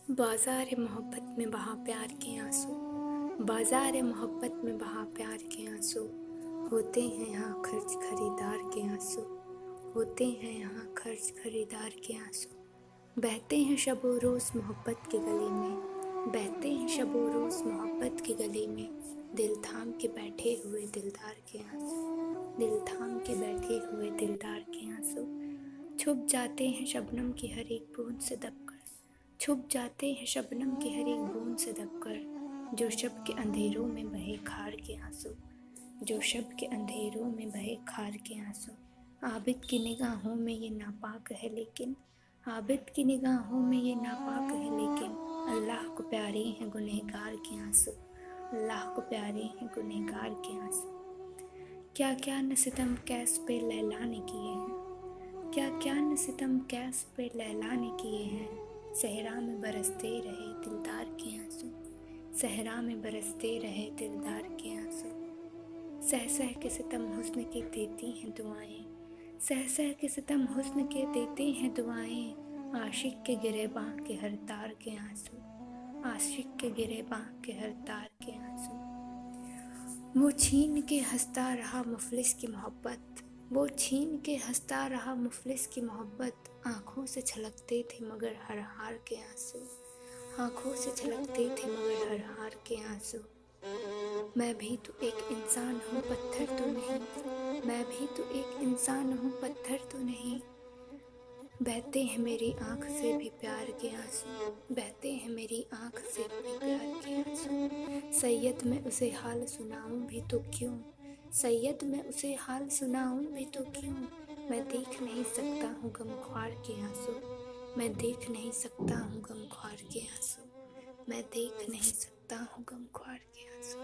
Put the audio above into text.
बाज़ार मोहब्बत में बहा प्यार के आंसू, बाज़ार मोहब्बत में बहा प्यार के आंसू, होते हैं यहाँ खर्च खरीदार के आंसू, होते हैं यहाँ खर्च खरीदार के आंसू, बहते हैं शबो रोज़ मोहब्बत के गली में, बहते हैं शबो रोज़ मोहब्बत के गली में, दिल थाम के बैठे हुए दिलदार के आंसू, दिल थाम के बैठे हुए दिलदार के आंसू, छुप जाते हैं शबनम की हर एक बूंद से दबकर, छुप जाते हैं शबनम की हर एक बूंद से दबकर, जो शब के अंधेरों में बहे खार के आंसू, जो शब के अंधेरों में बहे खार के आंसू, आबिद की निगाहों में ये नापाक है लेकिन, आबिद की निगाहों में ये नापाक है लेकिन, अल्लाह को प्यारे हैं गुनहगार के आंसू, अल्लाह को प्यारे हैं गुनहगार के आंसू। क्या क्या न सितम कैस पे लैला ने किए हैं, क्या क्या न सितम कैस पे लैला ने किए हैं, सहरा में बरसते रहे दिलदार के आंसू, सहरा में बरसते रहे दिलदार के आंसू, सह सह के सितम हुस्न के देती हैं दुआएं, सह सह के सितम हुस्न के देते हैं दुआएं, आशिक के गिरेबां के हर तार के आंसू, आशिक के गिरेबां के हर तार के आंसू, वो छीन के हंसता रहा मुफलिस की मोहब्बत, वो छीन के हंसता रहा मुफलिस की मोहब्बत, आँखों से छलकते थे मगर हर हार के आंसू, आँखों से छलकते थे मगर हर हार के आंसू। मैं भी तो एक इंसान हूँ पत्थर तो नहीं, मैं भी तो एक इंसान हूँ पत्थर तो नहीं, बहते हैं मेरी आँख से भी प्यार के आंसू, बहते हैं मेरी आँख से भी प्यार के आंसू। सैयद मैं उसे हाल सुनाऊं भी तो क्यों, सैयद मैं उसे हाल सुनाऊं भी तो क्यों, मैं देख नहीं सकता हूँ गमख्वार के आंसू, मैं देख नहीं सकता हूँ गमख्वार के आंसू, मैं देख नहीं सकता हूँ गमख्वार के आंसू।